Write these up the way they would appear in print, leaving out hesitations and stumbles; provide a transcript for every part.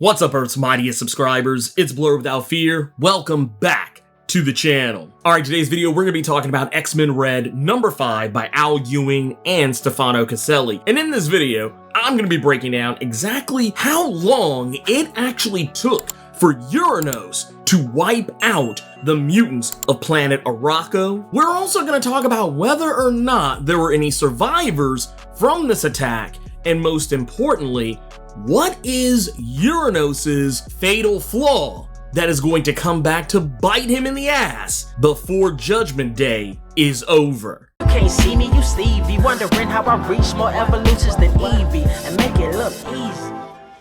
What's up, Earth's mightiest subscribers? It's Blur Without Fear. Welcome back to the channel. Alright, today's video we're going to be talking about X-Men Red number 5 by Al Ewing and Stefano Caselli. And in this video, I'm going to be breaking down exactly how long it actually took for Uranos to wipe out the mutants of planet Arakko. We're also going to talk about whether or not there were any survivors from this attack, and most importantly, what is Uranos' fatal flaw that is going to come back to bite him in the ass before Judgment Day is over? You can't see me, you Stevie, wondering how I reach more evolutions than Evie and make it look easy.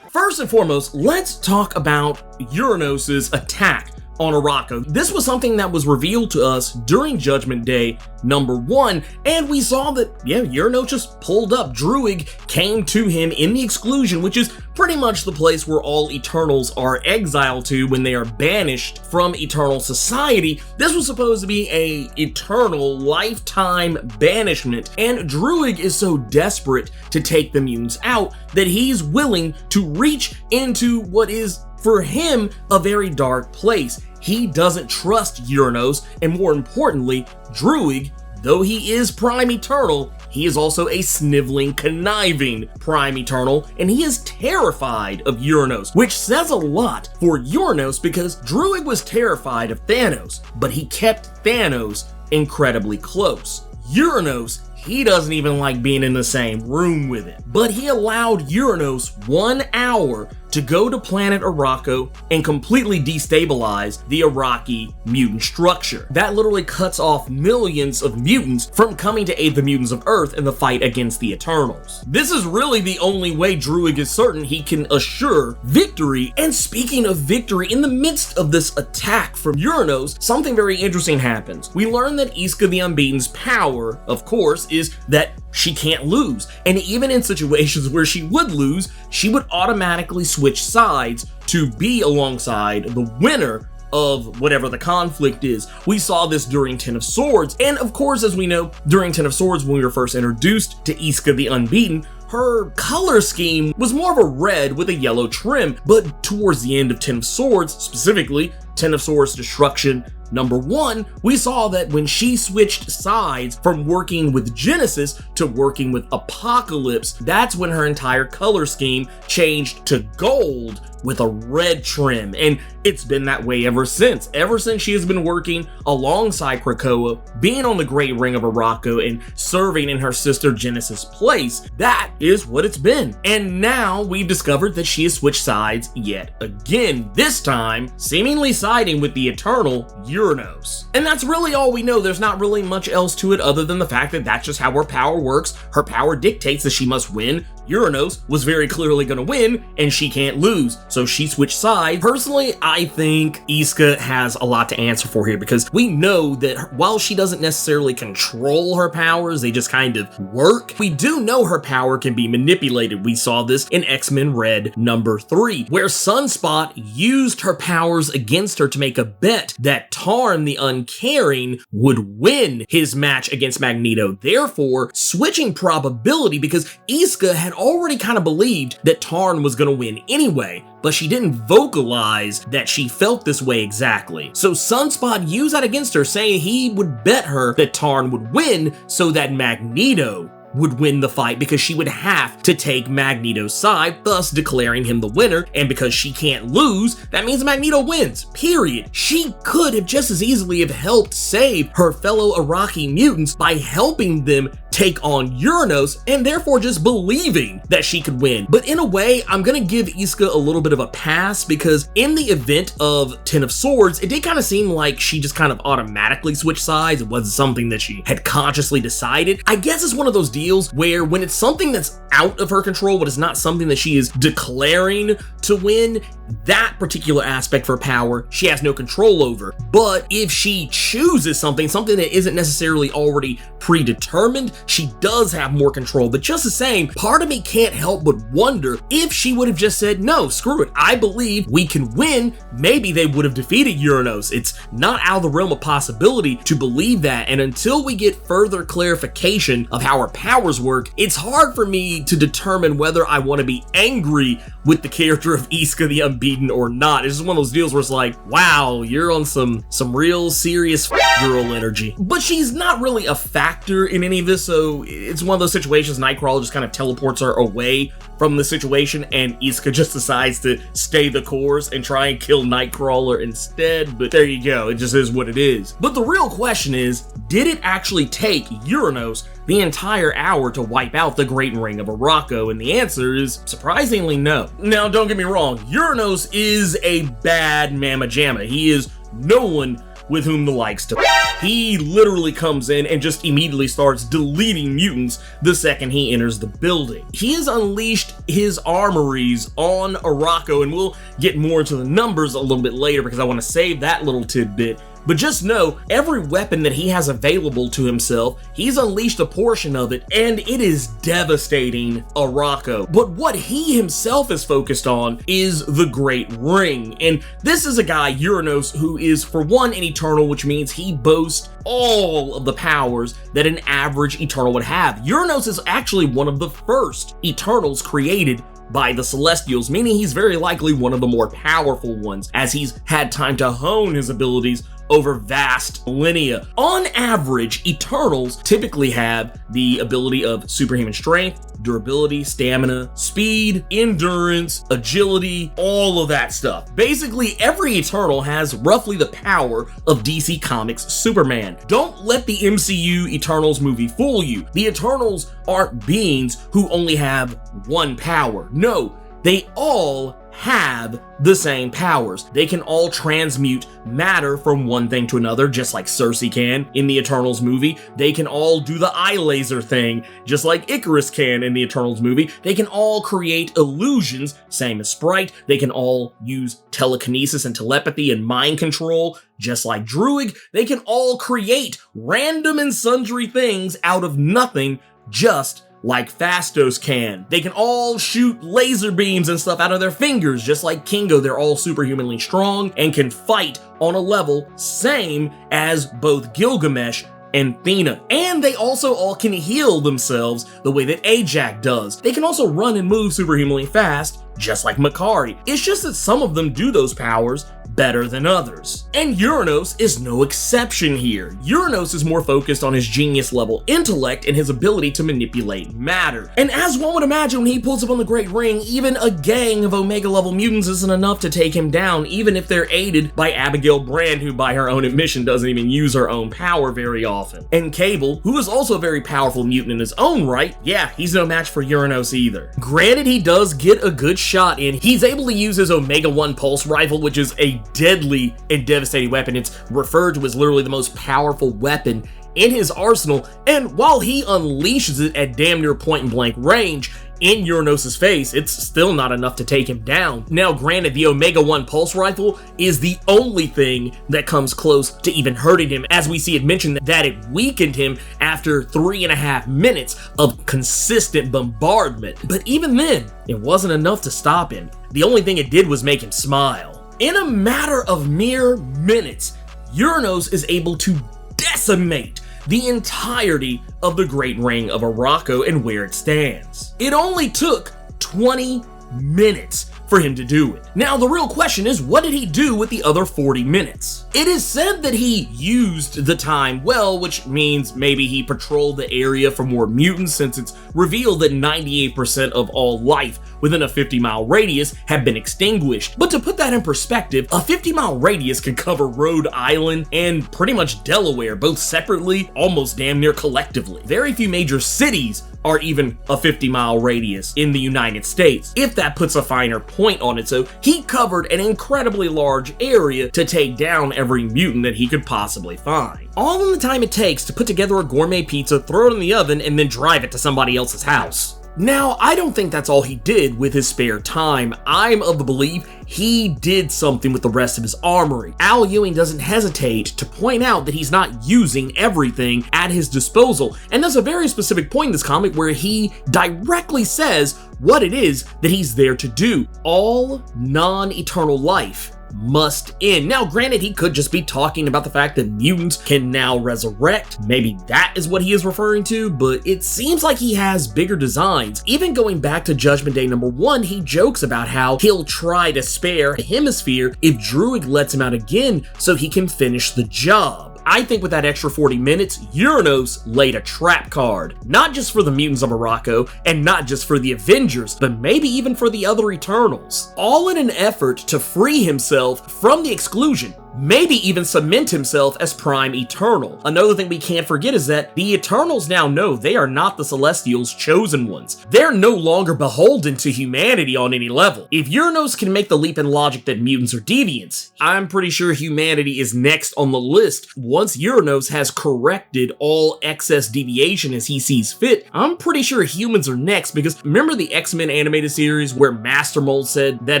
First and foremost, let's talk about Uranos' attack on Arakko. This was something that was revealed to us during Judgment Day number 1, and we saw that, Uranos just pulled up. Druig came to him in the Exclusion, which is pretty much the place where all Eternals are exiled to when they are banished from Eternal society. This was supposed to be a eternal lifetime banishment, and Druig is so desperate to take the mutants out that he's willing to reach into what is, for him, a very dark place. He doesn't trust Uranos, and more importantly, Druig, though he is Prime Eternal, he is also a sniveling, conniving Prime Eternal, and he is terrified of Uranos, which says a lot for Uranos because Druig was terrified of Thanos, but he kept Thanos incredibly close. Uranos, he doesn't even like being in the same room with him, but he allowed Uranos 1 hour to go to planet Arakko and completely destabilize the Iraqi mutant structure. That literally cuts off millions of mutants from coming to aid the mutants of Earth in the fight against the Eternals. This is really the only way Druig is certain he can assure victory. And speaking of victory, in the midst of this attack from Uranos, something very interesting happens. We learn that Isca the Unbeaten's power, of course, is that she can't lose, and even in situations where she would lose, she would automatically switch sides to be alongside the winner of whatever the conflict is. We saw this during Ten of Swords, and of course, as we know, during Ten of Swords, when we were first introduced to Isca the Unbeaten, her color scheme was more of a red with a yellow trim, but towards the end of Ten of Swords, specifically Ten of Swords Destruction number 1, we saw that when she switched sides from working with Genesis to working with Apocalypse, that's when her entire color scheme changed to gold with a red trim, and it's been that way ever since. Ever since she has been working alongside Krakoa, being on the Great Ring of Arakko, and serving in her sister Genesis' place. That is what it's been. And now we've discovered that she has switched sides yet again, this time seemingly siding with the Eternal Uranos. And that's really all we know. There's not really much else to it other than the fact that that's just how her power works. Her power dictates that she must win. Uranos was very clearly going to win, and she can't lose, so she switched sides. Personally, I think Isca has a lot to answer for here, because we know that while she doesn't necessarily control her powers, they just kind of work. We do know her power can be manipulated. We saw this in X-Men Red number 3, where Sunspot used her powers against her to make a bet that Tarn the Uncaring would win his match against Magneto, therefore switching probability, because Isca had already kind of believed that Tarn was going to win anyway, but she didn't vocalize that she felt this way exactly. So Sunspot used that against her, saying he would bet her that Tarn would win so that Magneto would win the fight, because she would have to take Magneto's side, thus declaring him the winner. And because she can't lose, that means Magneto wins, period. She could have just as easily have helped save her fellow Iraqi mutants by helping them take on Uranos, and therefore just believing that she could win. But in a way, I'm gonna give Isca a little bit of a pass, because in the event of Ten of Swords, it did kind of seem like she just kind of automatically switched sides. It wasn't something that she had consciously decided. I guess it's one of those deals where when it's something that's out of her control, but it's not something that she is declaring to win, that particular aspect for power she has no control over. But if she chooses something that isn't necessarily already predetermined, she does have more control, but just the same, part of me can't help but wonder if she would have just said, no, screw it, I believe we can win, maybe they would have defeated Uranos. It's not out of the realm of possibility to believe that, and until we get further clarification of how her powers work, it's hard for me to determine whether I want to be angry with the character of Isca the Unbeaten or not. It's just one of those deals where it's like, wow, you're on some real serious girl energy. But she's not really a factor in any of this, so it's one of those situations Nightcrawler just kind of teleports her away from the situation, and Isca just decides to stay the course and try and kill Nightcrawler instead, but there you go, it just is what it is. But the real question is, did it actually take Uranos the entire hour to wipe out the Great Ring of Arakko? And the answer is surprisingly no. Now, don't get me wrong, Uranos is a bad mamma jamma. He is no one with whom the likes to. He literally comes in and just immediately starts deleting mutants the second he enters the building. He has unleashed his armories on Arakko, and we'll get more into the numbers a little bit later because I want to save that little tidbit. But just know, every weapon that he has available to himself, he's unleashed a portion of it, and it is devastating Arakko. But what he himself is focused on is the Great Ring. And this is a guy, Uranos, who is, for one, an Eternal, which means he boasts all of the powers that an average Eternal would have. Uranos is actually one of the first Eternals created by the Celestials, meaning he's very likely one of the more powerful ones, as he's had time to hone his abilities over vast millennia. On average, Eternals typically have the ability of superhuman strength, durability, stamina, speed, endurance, agility, all of that stuff. Basically, every Eternal has roughly the power of DC Comics' Superman. Don't let the MCU Eternals movie fool you. The Eternals aren't beings who only have one power. No, they all have the same powers. They can all transmute matter from one thing to another, just like Cersei can in the Eternals movie. They can all do the eye laser thing, just like Icarus can in the Eternals movie. They can all create illusions, same as Sprite. They can all use telekinesis and telepathy and mind control, just like Druig. They can all create random and sundry things out of nothing, just like Phastos can. They can all shoot laser beams and stuff out of their fingers, just like Kingo. They're all superhumanly strong and can fight on a level same as both Gilgamesh and Thena. And they also all can heal themselves the way that Ajax does. They can also run and move superhumanly fast, just like Makari. It's just that some of them do those powers better than others. And Uranos is no exception here. Uranos is more focused on his genius level intellect and his ability to manipulate matter. And as one would imagine, when he pulls up on the Great Ring, even a gang of Omega level mutants isn't enough to take him down, even if they're aided by Abigail Brand, who by her own admission doesn't even use her own power very often. And Cable, who is also a very powerful mutant in his own right, yeah, he's no match for Uranos either. Granted, he does get a good shot in. He's able to use his Omega 1 pulse rifle, which is a deadly and devastating weapon. It's referred to as literally the most powerful weapon in his arsenal, and while he unleashes it at damn near point blank range in Uranos' face, it's still not enough to take him down. Now granted, the Omega 1 pulse rifle is the only thing that comes close to even hurting him, as we see it mentioned that it weakened him after 3.5 minutes of consistent bombardment. But even then, it wasn't enough to stop him. The only thing it did was make him smile. In a matter of mere minutes, Uranos is able to decimate the entirety of the Great Ring of Arakko and where it stands. It only took 20 minutes for him to do it. Now, the real question is, what did he do with the other 40 minutes? It is said that he used the time well, which means maybe he patrolled the area for more mutants, since it's revealed that 98% of all life within a 50-mile radius have been extinguished. But to put that in perspective, a 50-mile radius can cover Rhode Island and pretty much Delaware, both separately, almost damn near collectively. Very few major cities are even a 50-mile radius in the United States, if that puts a finer point on it. So he covered an incredibly large area to take down every mutant that he could possibly find. All in the time it takes to put together a gourmet pizza, throw it in the oven, and then drive it to somebody else's house. Now, I don't think that's all he did with his spare time. I'm of the belief he did something with the rest of his armory. Al Ewing doesn't hesitate to point out that he's not using everything at his disposal, and there's a very specific point in this comic where he directly says what it is that he's there to do. All non-eternal life must end. Now, granted, he could just be talking about the fact that mutants can now resurrect. Maybe that is what he is referring to, but it seems like he has bigger designs. Even going back to Judgment Day #1, he jokes about how he'll try to spare a hemisphere if Druig lets him out again so he can finish the job. I think with that extra 40 minutes, Uranos laid a trap card. Not just for the mutants of Arakko, and not just for the Avengers, but maybe even for the other Eternals. All in an effort to free himself from the exclusion, maybe even cement himself as Prime Eternal. Another thing we can't forget is that the Eternals now know they are not the Celestials' chosen ones. They're no longer beholden to humanity on any level. If Uranos can make the leap in logic that mutants are deviants, I'm pretty sure humanity is next on the list. Once Uranos has corrected all excess deviation as he sees fit, I'm pretty sure humans are next, because remember the X-Men animated series where Master Mold said that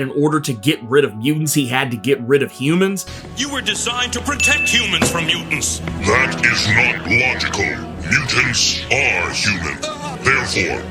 in order to get rid of mutants, he had to get rid of humans? You were designed to protect humans from mutants. That is not logical. Mutants are human. Therefore,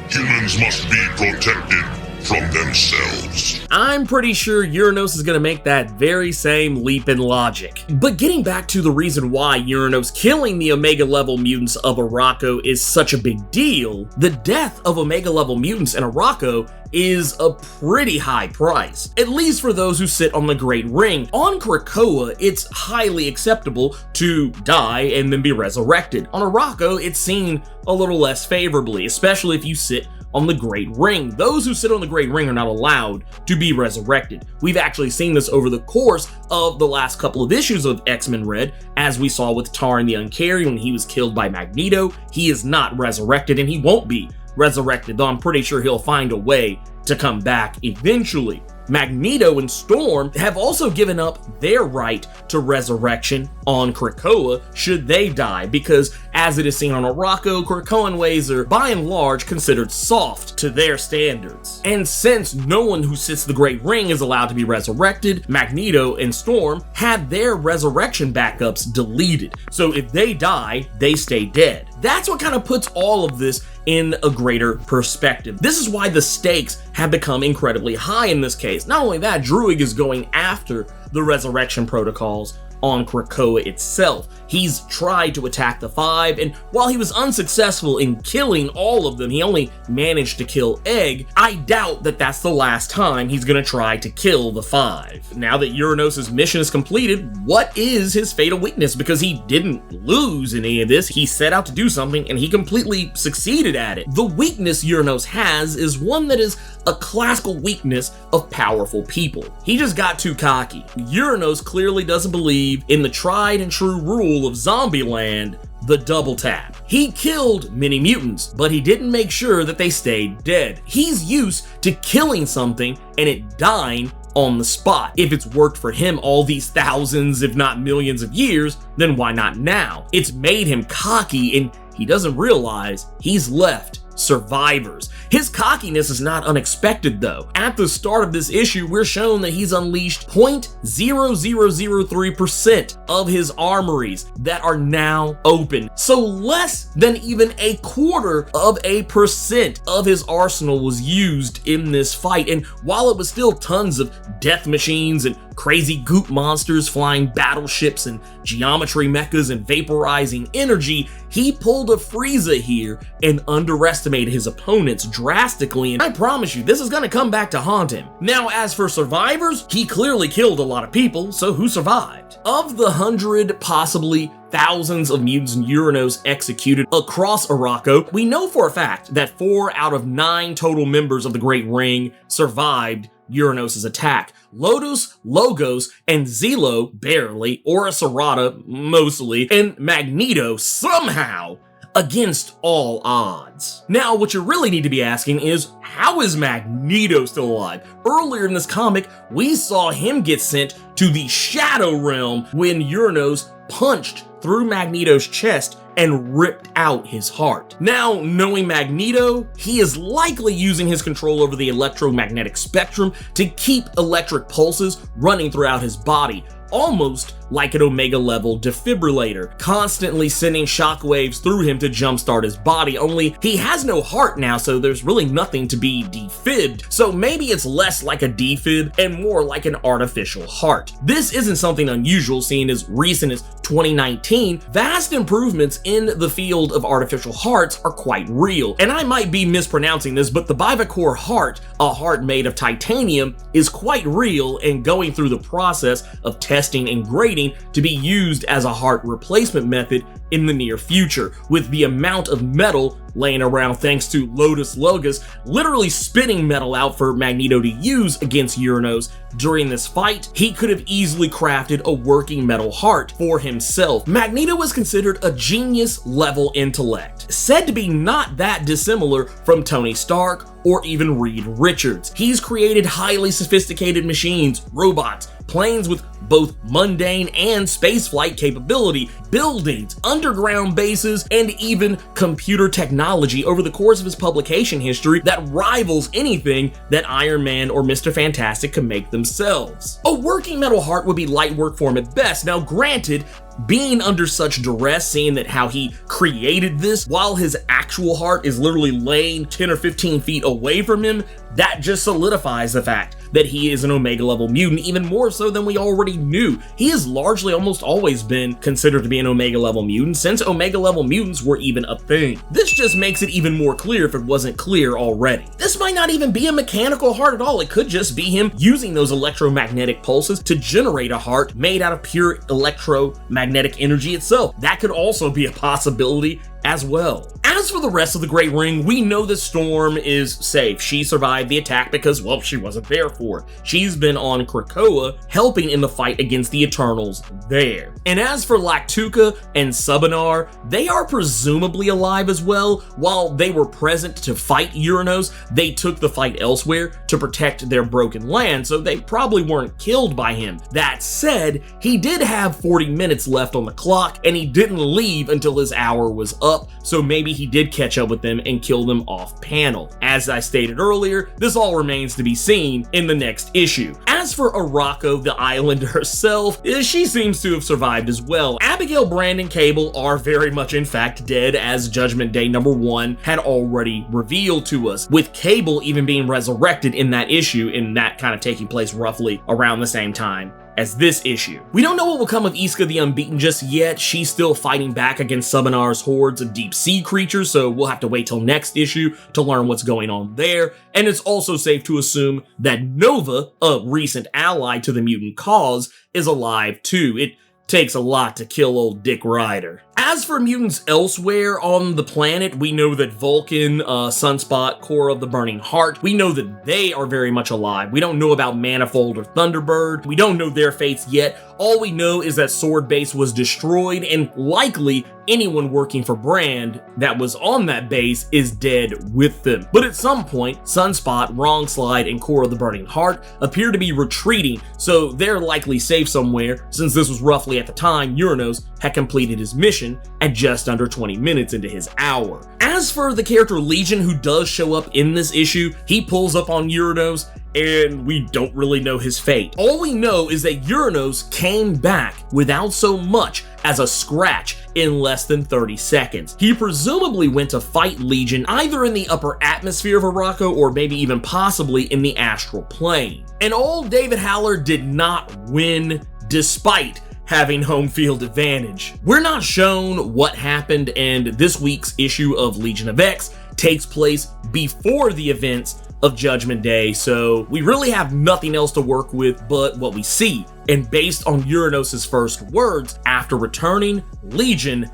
humans must be protected from themselves. I'm pretty sure Uranos is gonna make that very same leap in logic. But getting back to the reason why Uranos killing the Omega level mutants of Arakko is such a big deal, the death of Omega level mutants in Arakko is a pretty high price, at least for those who sit on the Great Ring. On Krakoa, it's highly acceptable to die and then be resurrected. On Arakko, it's seen a little less favorably, especially if you sit on the Great Ring. Those who sit on the Great Ring are not allowed to be resurrected. We've actually seen this over the course of the last couple of issues of X-Men Red, as we saw with Taran the Uncarried when he was killed by Magneto. He is not resurrected, and he won't be resurrected, though I'm pretty sure he'll find a way to come back eventually. Magneto and Storm have also given up their right to resurrection on Krakoa should they die, because as it is seen on Arakko, Krakoan ways are by and large considered soft to their standards. And since no one who sits the Great Ring is allowed to be resurrected, Magneto and Storm had their resurrection backups deleted. So if they die, they stay dead. That's what kind of puts all of this in a greater perspective. This is why the stakes have become incredibly high in this case. Not only that, Druig is going after the resurrection protocols on Krakoa itself. He's tried to attack the Five, and while he was unsuccessful in killing all of them, he only managed to kill Egg. I doubt that that's the last time he's gonna try to kill the Five. Now that Uranos' mission is completed, what is his fatal weakness? Because he didn't lose in any of this, he set out to do something and he completely succeeded at it. The weakness Uranos has is one that is a classical weakness of powerful people. He just got too cocky. Uranos clearly doesn't believe in the tried and true rule of Zombieland, the double tap. He killed many mutants, but he didn't make sure that they stayed dead. He's used to killing something and it dying on the spot. If it's worked for him all these thousands, if not millions of years, then why not now? It's made him cocky, and he doesn't realize he's left survivors. His cockiness is not unexpected though. At the start of this issue, we're shown that he's unleashed 0.0003% of his armories that are now open. So less than even 0.25% of his arsenal was used in this fight. And while it was still tons of death machines and crazy goop monsters flying battleships and geometry mechas and vaporizing energy, he pulled a Frieza here and underestimated his opponents drastically, and I promise you, this is gonna come back to haunt him. Now, as for survivors, he clearly killed a lot of people, so who survived? Of the 100, possibly thousands of mutants Uranos executed across Arakko, we know for a fact that 4 out of 9 total members of the Great Ring survived Uranos' attack. Lotus, Logos, and Zelo barely, Horus Arata mostly, and Magneto somehow against all odds. Now, what you really need to be asking is, how is Magneto still alive? Earlier in this comic, we saw him get sent to the Shadow Realm when Uranos punched through Magneto's chest and ripped out his heart. Now, knowing Magneto, he is likely using his control over the electromagnetic spectrum to keep electric pulses running throughout his body, almost like an Omega level defibrillator, constantly sending shockwaves through him to jumpstart his body, only he has no heart now, so there's really nothing to be defibbed. So maybe it's less like a defib and more like an artificial heart. This isn't something unusual, seeing as recent as 2019, vast improvements in the field of artificial hearts are quite real. And I might be mispronouncing this, but the Bivacor heart, a heart made of titanium, is quite real and going through the process of testing and grading to be used as a heart replacement method in the near future, with the amount of metal laying around thanks to Lotus Logos literally spitting metal out for Magneto to use against Uranos. During this fight, he could have easily crafted a working metal heart for himself. Magneto was considered a genius level intellect, said to be not that dissimilar from Tony Stark or even Reed Richards. He's created highly sophisticated machines, robots, planes with both mundane and spaceflight capability, buildings, underground bases, and even computer technology over the course of his publication history that rivals anything that Iron Man or Mr. Fantastic can make themselves. A working metal heart would be light work for him at best. Now granted, being under such duress, seeing that how he created this while his actual heart is literally laying 10 or 15 feet away from him, that just solidifies the fact that he is an Omega level mutant, even more so than we already knew. He has largely almost always been considered to be an Omega level mutant since Omega level mutants were even a thing. This just makes it even more clear if it wasn't clear already. This might not even be a mechanical heart at all. It could just be him using those electromagnetic pulses to generate a heart made out of pure electromagnetic energy itself. That could also be a possibility as well. As for the rest of the Great Ring, we know that Storm is safe. She survived the attack because, well, she wasn't there for it. She's been on Krakoa helping in the fight against the Eternals there. And as for Lactuca and Subanar, they are presumably alive as well. While they were present to fight Uranos, they took the fight elsewhere to protect their broken land, so they probably weren't killed by him. That said, he did have 40 minutes left on the clock, and he didn't leave until his hour was up, so maybe he did catch up with them and kill them off panel. As I stated earlier, this all remains to be seen in the next issue. As for Arakko, the island herself, she seems to have survived as well. Abigail, Brand, and Cable are very much in fact dead, as Judgment Day #1 had already revealed to us, with Cable even being resurrected in that issue, and that kind of taking place roughly around the same time as this issue. We don't know what will come of Isca the Unbeaten just yet. She's still fighting back against Subinar's hordes of deep sea creatures, so we'll have to wait till next issue to learn what's going on there. And it's also safe to assume that Nova, a recent ally to the mutant cause, is alive too. It takes a lot to kill old Dick Ryder. As for mutants elsewhere on the planet, we know that Vulcan, Sunspot, Core of the Burning Heart, we know that they are very much alive. We don't know about Manifold or Thunderbird. We don't know their fates yet. All we know is that Sword Base was destroyed, and likely anyone working for Brand that was on that base is dead with them. But at some point, Sunspot, Wrong Slide, and Core of the Burning Heart appear to be retreating, so they're likely safe somewhere, since this was roughly at the time Uranos had completed his mission at just under 20 minutes into his hour. As for the character Legion, who does show up in this issue, he pulls up on Uranos, and we don't really know his fate. All we know is that Uranos came back without so much as a scratch in less than 30 seconds. He presumably went to fight Legion either in the upper atmosphere of Arakko or maybe even possibly in the astral plane. And old David Haller did not win despite having home field advantage. We're not shown what happened, and this week's issue of Legion of X takes place before the events of Judgment Day, so we really have nothing else to work with but what we see. And based on Uranos' first words, after returning, Legion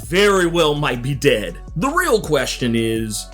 very well might be dead. The real question is,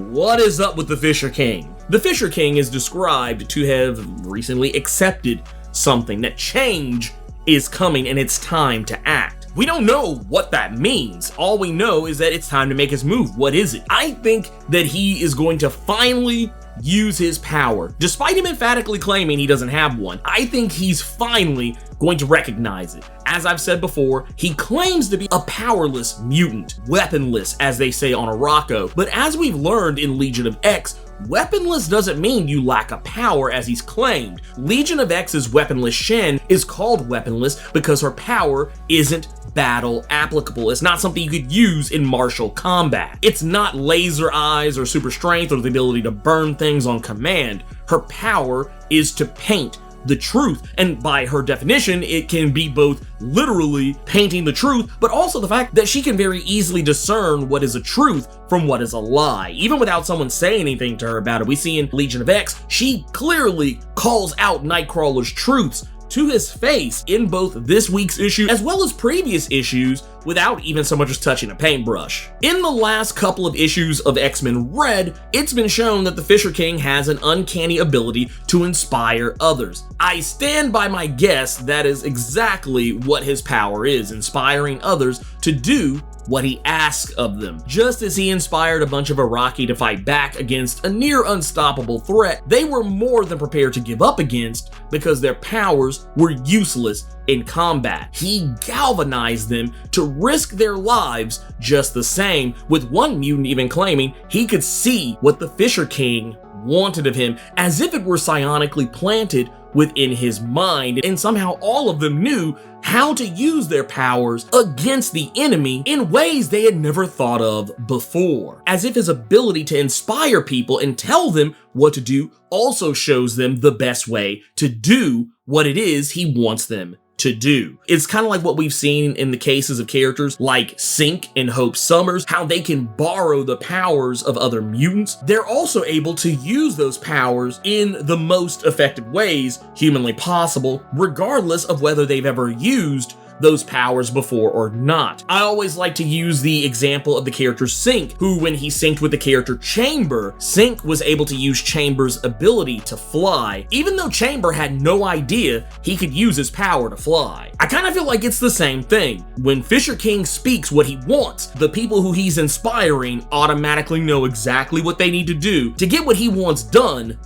what is up with the Fisher King? The Fisher King is described to have recently accepted something, that change is coming and it's time to act. We don't know what that means. All we know is that it's time to make his move. What is it? I think that he is going to finally use his power. Despite him emphatically claiming he doesn't have one, I think he's finally going to recognize it. As I've said before, he claims to be a powerless mutant, weaponless, as they say on Arakko. But as we've learned in Legion of X, weaponless doesn't mean you lack a power as he's claimed. Legion of X's weaponless Shen is called weaponless because her power isn't battle applicable. It's not something you could use in martial combat. It's not laser eyes or super strength or the ability to burn things on command. Her power is to paint the truth, and by her definition, it can be both literally painting the truth, but also the fact that she can very easily discern what is a truth from what is a lie, even without someone saying anything to her about it. We see in Legion of X, she clearly calls out Nightcrawler's truths to his face in both this week's issue as well as previous issues without even so much as touching a paintbrush. In the last couple of issues of X-Men Red, it's been shown that the Fisher King has an uncanny ability to inspire others. I stand by my guess that is exactly what his power is, inspiring others to do what he asks of them. Just as he inspired a bunch of Iraqi to fight back against a near unstoppable threat, they were more than prepared to give up against because their powers were useless in combat. He galvanized them to risk their lives just the same, with one mutant even claiming he could see what the Fisher King wanted of him, as if it were psionically planted within his mind, and somehow all of them knew how to use their powers against the enemy in ways they had never thought of before. As if his ability to inspire people and tell them what to do also shows them the best way to do what it is he wants them to do. It's kind of like what we've seen in the cases of characters like Sync and Hope Summers, how they can borrow the powers of other mutants. They're also able to use those powers in the most effective ways humanly possible, regardless of whether they've ever used those powers before or not. I always like to use the example of the character Sync, who when he synced with the character Chamber, Sync was able to use Chamber's ability to fly, even though Chamber had no idea he could use his power to fly. I kind of feel like it's the same thing. When Fisher King speaks what he wants, the people who he's inspiring automatically know exactly what they need to do to get what he wants done.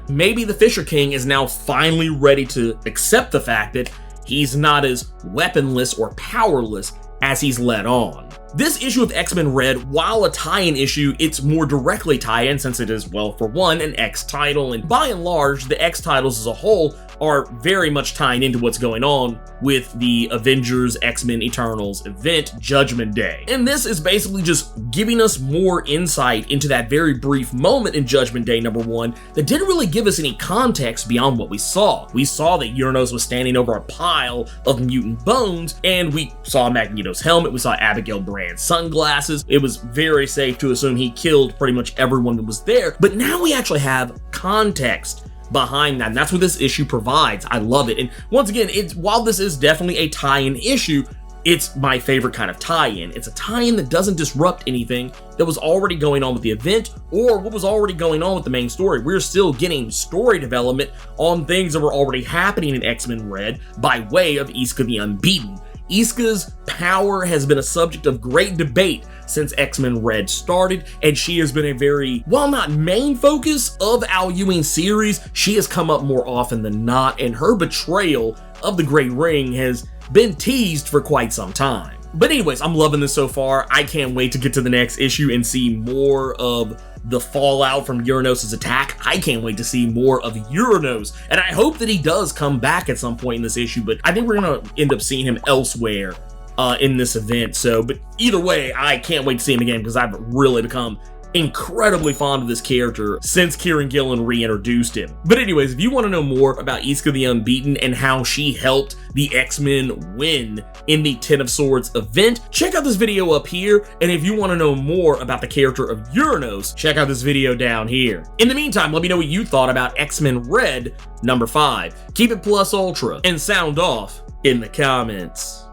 Maybe the Fisher King is now finally ready to accept the fact that he's not as weaponless or powerless as he's led on. This issue of X-Men Red, while a tie-in issue, it's more directly tie-in since it is, well, for one, an X title, and by and large, the X titles as a whole are very much tying into what's going on with the Avengers X-Men Eternals event, Judgment Day. And this is basically just giving us more insight into that very brief moment in Judgment Day #1 that didn't really give us any context beyond what we saw. We saw that Uranos was standing over a pile of mutant bones, and we saw Magneto's helmet, we saw Abigail Brand's sunglasses. It was very safe to assume he killed pretty much everyone that was there, but now we actually have context behind that, and that's what this issue provides. I love it. And once again, while this is definitely a tie-in issue, it's my favorite kind of tie-in. It's a tie-in that doesn't disrupt anything that was already going on with the event or what was already going on with the main story. We're still getting story development on things that were already happening in X-Men Red by way of Isca the Unbeaten. Isca's power has been a subject of great debate since X-Men Red started, and she has been a very, while not main focus of Al Ewing's series, she has come up more often than not, and her betrayal of the Great Ring has been teased for quite some time. But anyways, I'm loving this so far. I can't wait to get to the next issue and see more of the fallout from Uranos' attack. I can't wait to see more of Uranos, and I hope that he does come back at some point in this issue, but I think we're gonna end up seeing him elsewhere in this event. But either way, I can't wait to see him again because I've really become incredibly fond of this character since Kieran Gillen reintroduced him. But anyways, if you want to know more about Isca the Unbeaten and how she helped the X-Men win in the Ten of Swords event, check out this video up here. And if you want to know more about the character of Uranos, check out this video down here. In the meantime, let me know what you thought about X-Men Red #5. Keep it plus ultra and sound off in the comments.